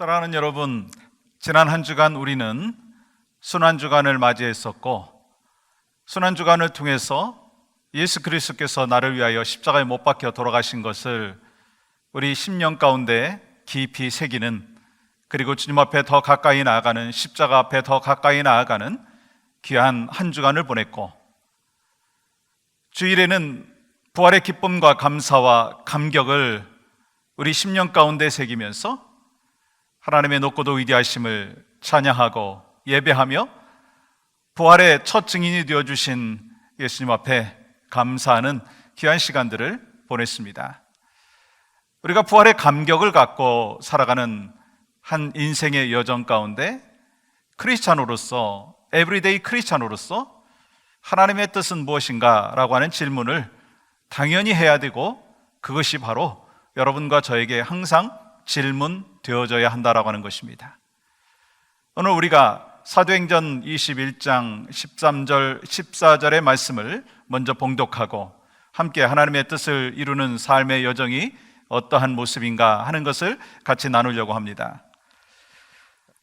사랑하는 여러분, 지난 한 주간 우리는 순환주간을 맞이했었고, 순환주간을 통해서 예수 그리스도께서 나를 위하여 십자가에 못 박혀 돌아가신 것을 우리 심령 가운데 깊이 새기는, 그리고 주님 앞에 더 가까이 나아가는, 십자가 앞에 더 가까이 나아가는 귀한 한 주간을 보냈고, 주일에는 부활의 기쁨과 감사와 감격을 우리 심령 가운데 새기면서 하나님의 높고도 위대하심을 찬양하고 예배하며 부활의 첫 증인이 되어주신 예수님 앞에 감사하는 귀한 시간들을 보냈습니다. 우리가 부활의 감격을 갖고 살아가는 한 인생의 여정 가운데 크리스찬으로서, 에브리데이 크리스찬으로서 하나님의 뜻은 무엇인가? 라고 하는 질문을 당연히 해야 되고, 그것이 바로 여러분과 저에게 항상 질문되어져야 한다라고 하는 것입니다. 오늘 우리가 사도행전 21장 13절, 14절의 말씀을 먼저 봉독하고 함께 하나님의 뜻을 이루는 삶의 여정이 어떠한 모습인가 하는 것을 같이 나누려고 합니다.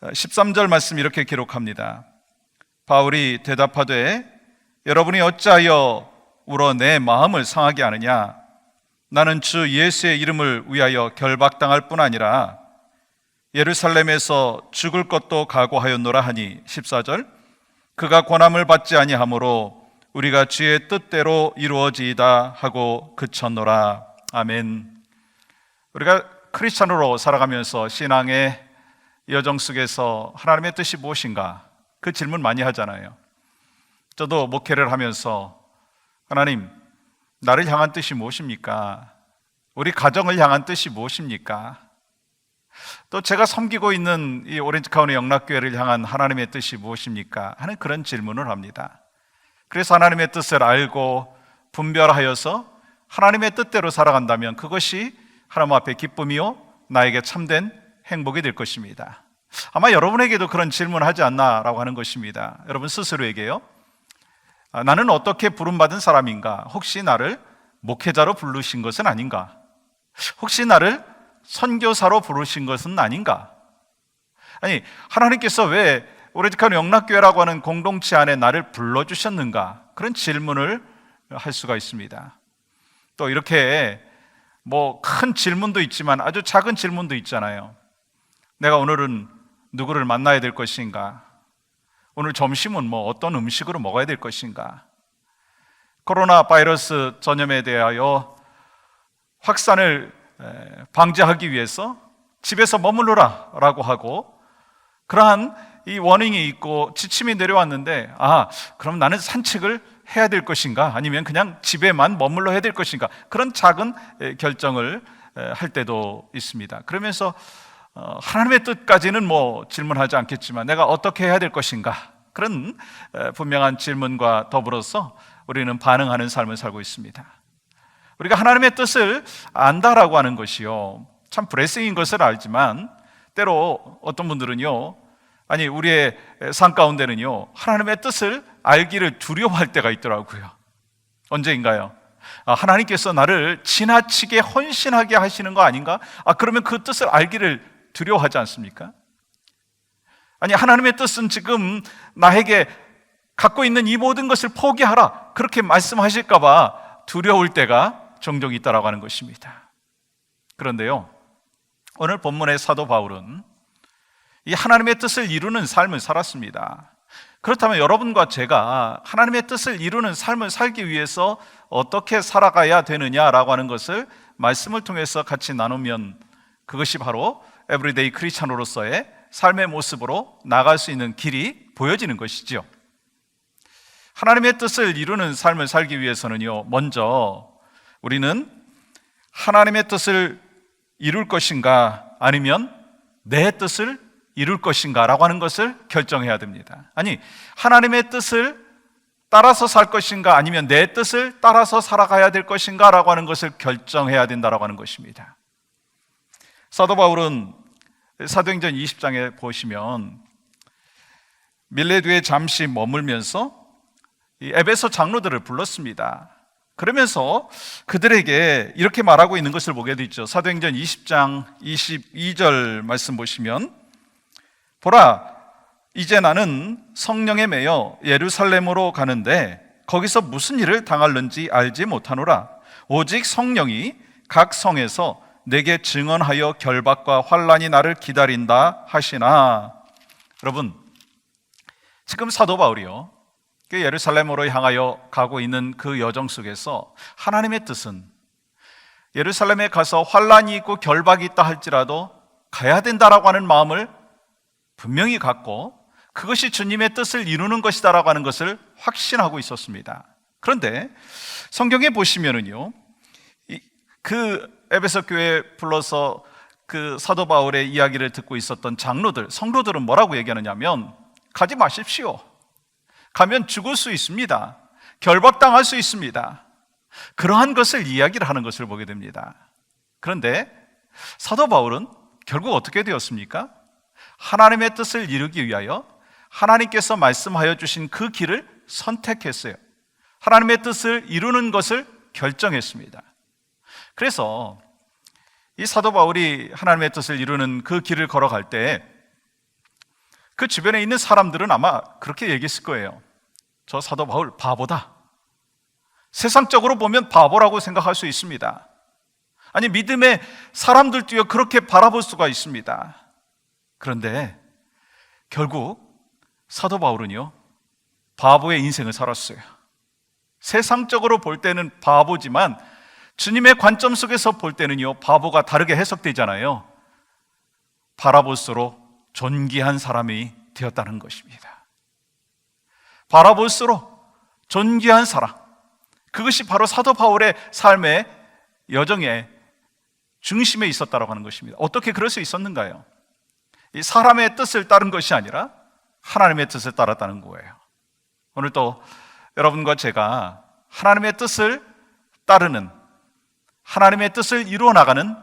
13절 말씀 이렇게 기록합니다. 바울이 대답하되 여러분이 어찌하여 울어 내 마음을 상하게 하느냐? 나는 주 예수의 이름을 위하여 결박당할 뿐 아니라 예루살렘에서 죽을 것도 각오하였노라 하니 14절 그가 권함을 받지 아니하므로 우리가 주의 뜻대로 이루어지이다 하고 그쳤노라. 아멘. 우리가 크리스찬으로 살아가면서 신앙의 여정 속에서 하나님의 뜻이 무엇인가? 그 질문 많이 하잖아요. 저도 목회를 하면서 하나님, 나를 향한 뜻이 무엇입니까? 우리 가정을 향한 뜻이 무엇입니까? 또 제가 섬기고 있는 이 오렌지 카운티 영락교회를 향한 하나님의 뜻이 무엇입니까? 하는 그런 질문을 합니다. 그래서 하나님의 뜻을 알고 분별하여서 하나님의 뜻대로 살아간다면 그것이 하나님 앞에 기쁨이요 나에게 참된 행복이 될 것입니다. 아마 여러분에게도 그런 질문하지 않나라고 하는 것입니다. 여러분 스스로에게요. 나는 어떻게 부름받은 사람인가? 혹시 나를 목회자로 부르신 것은 아닌가? 혹시 나를 선교사로 부르신 것은 아닌가? 아니, 하나님께서 왜 오렌지 카운티 영락교회라고 하는 공동체 안에 나를 불러주셨는가? 그런 질문을 할 수가 있습니다. 또 이렇게 큰 질문도 있지만 아주 작은 질문도 있잖아요. 내가 오늘은 누구를 만나야 될 것인가? 오늘 점심은 어떤 음식으로 먹어야 될 것인가? 코로나 바이러스 전염에 대하여 확산을 방지하기 위해서 집에서 머무르라 라고 하고, 그러한 이 워닝이 있고 지침이 내려왔는데, 그럼 나는 산책을 해야 될 것인가? 아니면 그냥 집에만 머물러 해야 될 것인가? 그런 작은 결정을 할 때도 있습니다. 그러면서 하나님의 뜻까지는 질문하지 않겠지만 내가 어떻게 해야 될 것인가? 그런 분명한 질문과 더불어서 우리는 반응하는 삶을 살고 있습니다. 우리가 하나님의 뜻을 안다라고 하는 것이요, 참 블레싱인 것을 알지만 때로 어떤 분들은요, 우리의 삶 가운데는요, 하나님의 뜻을 알기를 두려워할 때가 있더라고요. 언제인가요? 하나님께서 나를 지나치게 헌신하게 하시는 거 아닌가? 그러면 그 뜻을 알기를 두려워하지 않습니까? 하나님의 뜻은 지금 나에게 갖고 있는 이 모든 것을 포기하라, 그렇게 말씀하실까 봐 두려울 때가 종종 있다라고 하는 것입니다. 그런데요, 오늘 본문의 사도 바울은 이 하나님의 뜻을 이루는 삶을 살았습니다. 그렇다면 여러분과 제가 하나님의 뜻을 이루는 삶을 살기 위해서 어떻게 살아가야 되느냐라고 하는 것을 말씀을 통해서 같이 나누면 그것이 바로 에브리데이 크리스찬으로서의 삶의 모습으로 나갈 수 있는 길이 보여지는 것이죠. 하나님의 뜻을 이루는 삶을 살기 위해서는요, 먼저 우리는 하나님의 뜻을 이룰 것인가 아니면 내 뜻을 이룰 것인가 라고 하는 것을 결정해야 됩니다. 하나님의 뜻을 따라서 살 것인가 아니면 내 뜻을 따라서 살아가야 될 것인가 라고 하는 것을 결정해야 된다라고 하는 것입니다. 사도 바울은 사도행전 20장에 보시면 밀레두에 잠시 머물면서 이 에베소 장로들을 불렀습니다. 그러면서 그들에게 이렇게 말하고 있는 것을 보게 되죠. 사도행전 20장 22절 말씀 보시면, 보라, 이제 나는 성령에 매여 예루살렘으로 가는데 거기서 무슨 일을 당할는지 알지 못하노라. 오직 성령이 각 성에서 내게 증언하여 결박과 환난이 나를 기다린다 하시나. 여러분, 지금 사도 바울이요, 그 예루살렘으로 향하여 가고 있는 그 여정 속에서 하나님의 뜻은 예루살렘에 가서 환난이 있고 결박이 있다 할지라도 가야 된다라고 하는 마음을 분명히 갖고 그것이 주님의 뜻을 이루는 것이다라고 하는 것을 확신하고 있었습니다. 그런데 성경에 보시면은요, 그 에베소 교회에 불러서 그 사도 바울의 이야기를 듣고 있었던 장로들, 성도들은 뭐라고 얘기하느냐면, 가지 마십시오. 가면 죽을 수 있습니다. 결박당할 수 있습니다. 그러한 것을 이야기를 하는 것을 보게 됩니다. 그런데 사도 바울은 결국 어떻게 되었습니까? 하나님의 뜻을 이루기 위하여 하나님께서 말씀하여 주신 그 길을 선택했어요. 하나님의 뜻을 이루는 것을 결정했습니다. 그래서 이 사도 바울이 하나님의 뜻을 이루는 그 길을 걸어갈 때 그 주변에 있는 사람들은 아마 그렇게 얘기했을 거예요. 저 사도 바울 바보다. 세상적으로 보면 바보라고 생각할 수 있습니다. 아니, 믿음의 사람들도요 그렇게 바라볼 수가 있습니다. 그런데 결국 사도 바울은요 바보의 인생을 살았어요. 세상적으로 볼 때는 바보지만 주님의 관점 속에서 볼 때는요 바보가 다르게 해석되잖아요. 바라볼수록 존귀한 사람이 되었다는 것입니다. 바라볼수록 존귀한 사람, 그것이 바로 사도 바울의 삶의 여정의 중심에 있었다고 하는 것입니다. 어떻게 그럴 수 있었는가요? 이 사람의 뜻을 따른 것이 아니라 하나님의 뜻을 따랐다는 거예요. 오늘 또 여러분과 제가 하나님의 뜻을 따르는, 하나님의 뜻을 이루어 나가는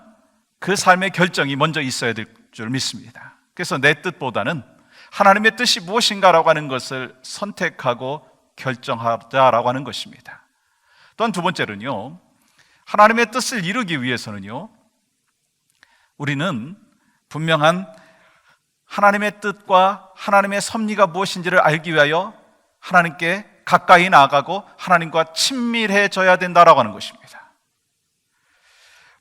그 삶의 결정이 먼저 있어야 될 줄 믿습니다. 그래서 내 뜻보다는 하나님의 뜻이 무엇인가라고 하는 것을 선택하고 결정하자라고 하는 것입니다. 또한 두 번째는요, 하나님의 뜻을 이루기 위해서는요, 우리는 분명한 하나님의 뜻과 하나님의 섭리가 무엇인지를 알기 위하여 하나님께 가까이 나아가고 하나님과 친밀해져야 된다라고 하는 것입니다.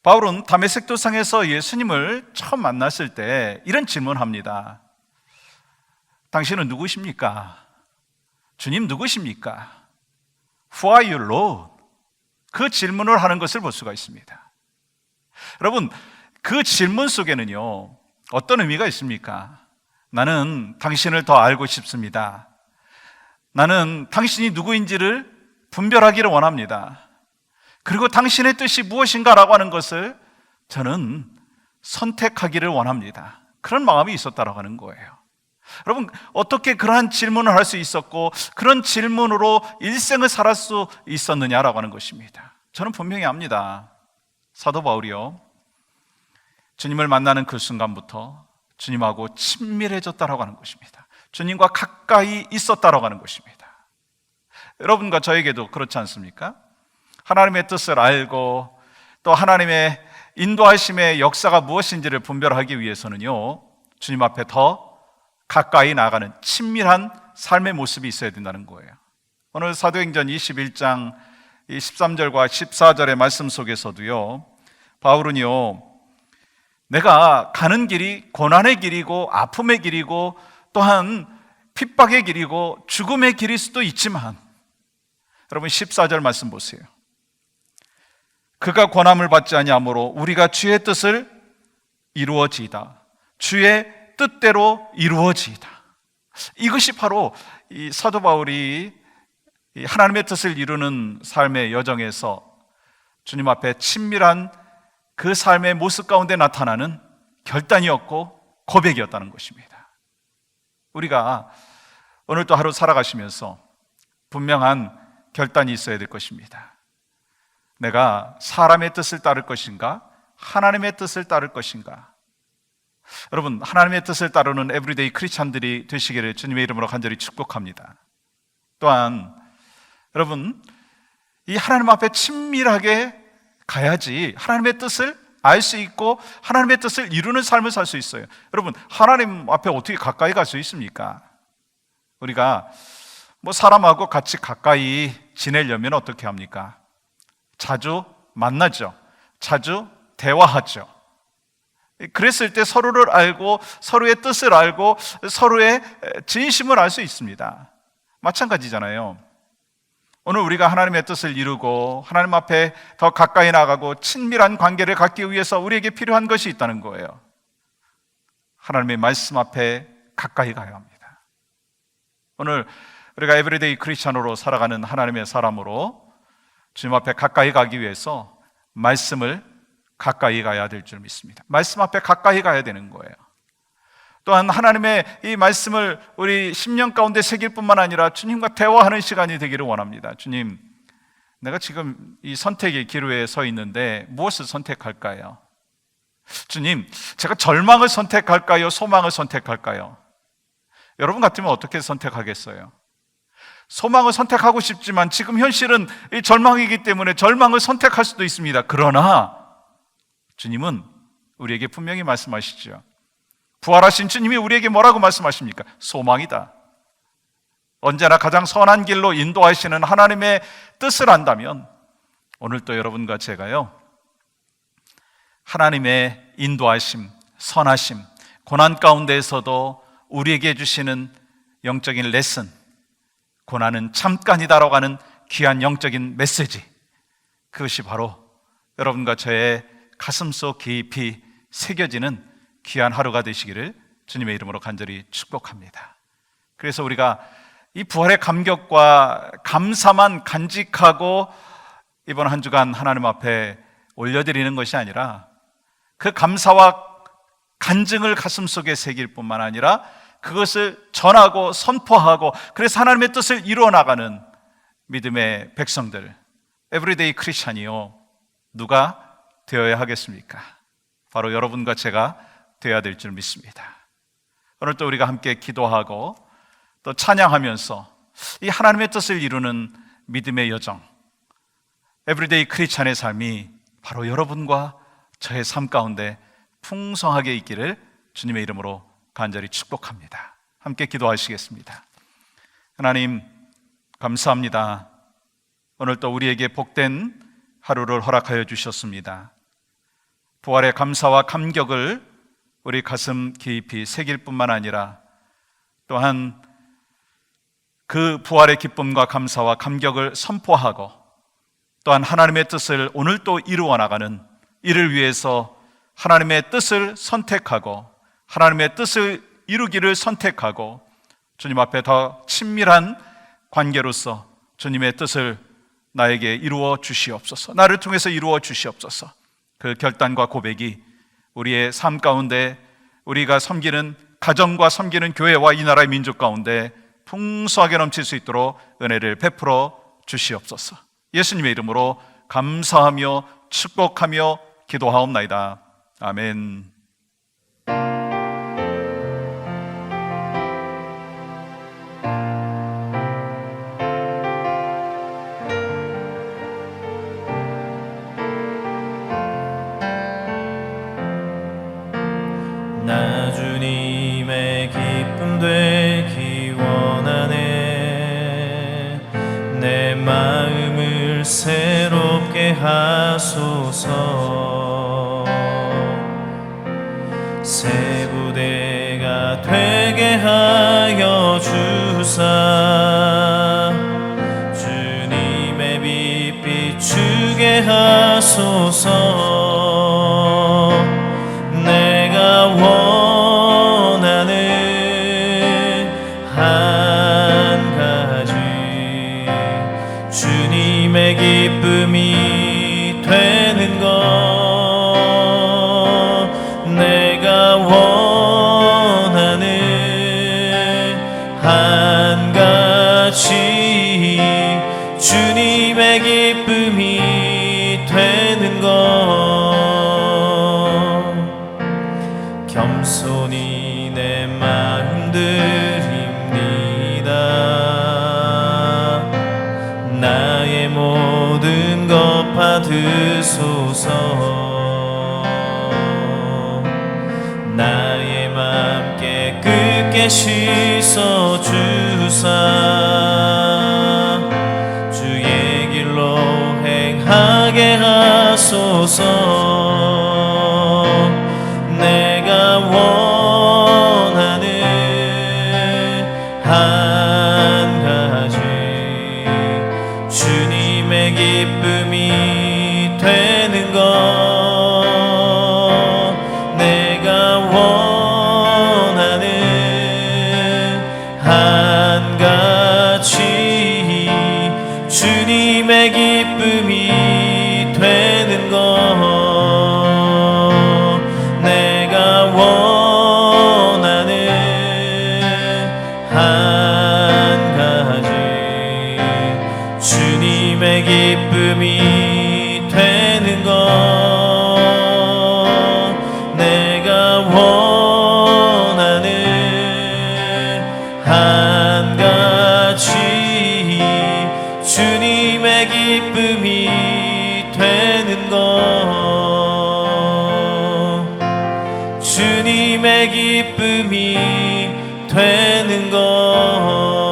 바울은 다메섹 도상에서 예수님을 처음 만났을 때 이런 질문합니다. 당신은 누구십니까? 주님 누구십니까? Who are you, Lord? 그 질문을 하는 것을 볼 수가 있습니다. 여러분, 그 질문 속에는요 어떤 의미가 있습니까? 나는 당신을 더 알고 싶습니다. 나는 당신이 누구인지를 분별하기를 원합니다. 그리고 당신의 뜻이 무엇인가라고 하는 것을 저는 선택하기를 원합니다. 그런 마음이 있었다라고 하는 거예요. 여러분, 어떻게 그러한 질문을 할 수 있었고 그런 질문으로 일생을 살 수 있었느냐라고 하는 것입니다. 저는 분명히 압니다. 사도 바울이요, 주님을 만나는 그 순간부터 주님하고 친밀해졌다라고 하는 것입니다. 주님과 가까이 있었다라고 하는 것입니다. 여러분과 저에게도 그렇지 않습니까? 하나님의 뜻을 알고 또 하나님의 인도하심의 역사가 무엇인지를 분별하기 위해서는요 주님 앞에 더 가까이 나가는 친밀한 삶의 모습이 있어야 된다는 거예요. 오늘 사도행전 21장 13절과 14절의 말씀 속에서도요 바울은요, 내가 가는 길이 고난의 길이고 아픔의 길이고 또한 핍박의 길이고 죽음의 길일 수도 있지만, 여러분 14절 말씀 보세요. 그가 권함을 받지 아니하므로 우리가 주의 뜻을 이루어지이다. 주의 뜻대로 이루어지이다. 이것이 바로 이 사도 바울이 하나님의 뜻을 이루는 삶의 여정에서 주님 앞에 친밀한 그 삶의 모습 가운데 나타나는 결단이었고 고백이었다는 것입니다. 우리가 오늘 또 하루 살아가시면서 분명한 결단이 있어야 될 것입니다. 내가 사람의 뜻을 따를 것인가? 하나님의 뜻을 따를 것인가? 여러분, 하나님의 뜻을 따르는 에브리데이 크리스찬들이 되시기를 주님의 이름으로 간절히 축복합니다. 또한 여러분, 이 하나님 앞에 친밀하게 가야지 하나님의 뜻을 알 수 있고 하나님의 뜻을 이루는 삶을 살 수 있어요. 여러분, 하나님 앞에 어떻게 가까이 갈 수 있습니까? 우리가 사람하고 같이 가까이 지내려면 어떻게 합니까? 자주 만나죠. 자주 대화하죠. 그랬을 때 서로를 알고 서로의 뜻을 알고 서로의 진심을 알 수 있습니다. 마찬가지잖아요. 오늘 우리가 하나님의 뜻을 이루고 하나님 앞에 더 가까이 나가고 친밀한 관계를 갖기 위해서 우리에게 필요한 것이 있다는 거예요. 하나님의 말씀 앞에 가까이 가야 합니다. 오늘 우리가 에브리데이 크리스찬으로 살아가는 하나님의 사람으로 주님 앞에 가까이 가기 위해서 말씀을 가까이 가야 될 줄 믿습니다. 말씀 앞에 가까이 가야 되는 거예요. 또한 하나님의 이 말씀을 우리 심령 가운데 새길 뿐만 아니라 주님과 대화하는 시간이 되기를 원합니다. 주님, 내가 지금 이 선택의 기로에 서 있는데 무엇을 선택할까요? 주님, 제가 절망을 선택할까요? 소망을 선택할까요? 여러분 같으면 어떻게 선택하겠어요? 소망을 선택하고 싶지만 지금 현실은 이 절망이기 때문에 절망을 선택할 수도 있습니다. 그러나 주님은 우리에게 분명히 말씀하시죠. 부활하신 주님이 우리에게 뭐라고 말씀하십니까? 소망이다. 언제나 가장 선한 길로 인도하시는 하나님의 뜻을 안다면 오늘 또 여러분과 제가요, 하나님의 인도하심, 선하심, 고난 가운데에서도 우리에게 주시는 영적인 레슨, 고난은 잠깐이다라고 하는 귀한 영적인 메시지, 그것이 바로 여러분과 저의 가슴속 깊이 새겨지는 귀한 하루가 되시기를 주님의 이름으로 간절히 축복합니다. 그래서 우리가 이 부활의 감격과 감사만 간직하고 이번 한 주간 하나님 앞에 올려드리는 것이 아니라 그 감사와 간증을 가슴속에 새길 뿐만 아니라 그것을 전하고 선포하고 그래서 하나님의 뜻을 이루어 나가는 믿음의 백성들, 에브리데이 크리스찬이요, 누가 되어야 하겠습니까? 바로 여러분과 제가 되어야 될 줄 믿습니다. 오늘 또 우리가 함께 기도하고 또 찬양하면서 이 하나님의 뜻을 이루는 믿음의 여정, 에브리데이 크리스찬의 삶이 바로 여러분과 저의 삶 가운데 풍성하게 있기를 주님의 이름으로 간절히 축복합니다. 함께 기도하시겠습니다. 하나님, 감사합니다. 오늘 또 우리에게 복된 하루를 허락하여 주셨습니다. 부활의 감사와 감격을 우리 가슴 깊이 새길 뿐만 아니라 또한 그 부활의 기쁨과 감사와 감격을 선포하고 또한 하나님의 뜻을 오늘 또 이루어 나가는, 이를 위해서 하나님의 뜻을 선택하고 하나님의 뜻을 이루기를 선택하고 주님 앞에 더 친밀한 관계로서 주님의 뜻을 나에게 이루어 주시옵소서, 나를 통해서 이루어 주시옵소서. 그 결단과 고백이 우리의 삶 가운데, 우리가 섬기는 가정과 섬기는 교회와 이 나라의 민족 가운데 풍성하게 넘칠 수 있도록 은혜를 베풀어 주시옵소서. 예수님의 이름으로 감사하며 축복하며 기도하옵나이다. 아멘. 나 주님의 기쁨 되기 원하네. 내 마음을 새롭게 하소서. 새 부대가 되게 하여 주사. 주님의 빛 비추게 하소서. 내가 원하는 한 가지, 주님의 기쁨이 되는 것. 내가 원하는 한 가지, 주님의 기쁨이 되는 것. 겸손히 내 마음 드립니다. 나의 모든 드소서. 나의 맘 깨끗게 씻어 주사 주의 길로 행하게 하소서. 내가 원하는 한 가지 주님의 기쁨이 되는 것. 내가 원하는 한 가지 주님의 기쁨이 되는 것. 내가 원하는 한 가지 주님의 기쁨이 되는 것. 내가 원하는 한 가지 주님의 기쁨이 되는 것. 주님의 기쁨이 되는 것.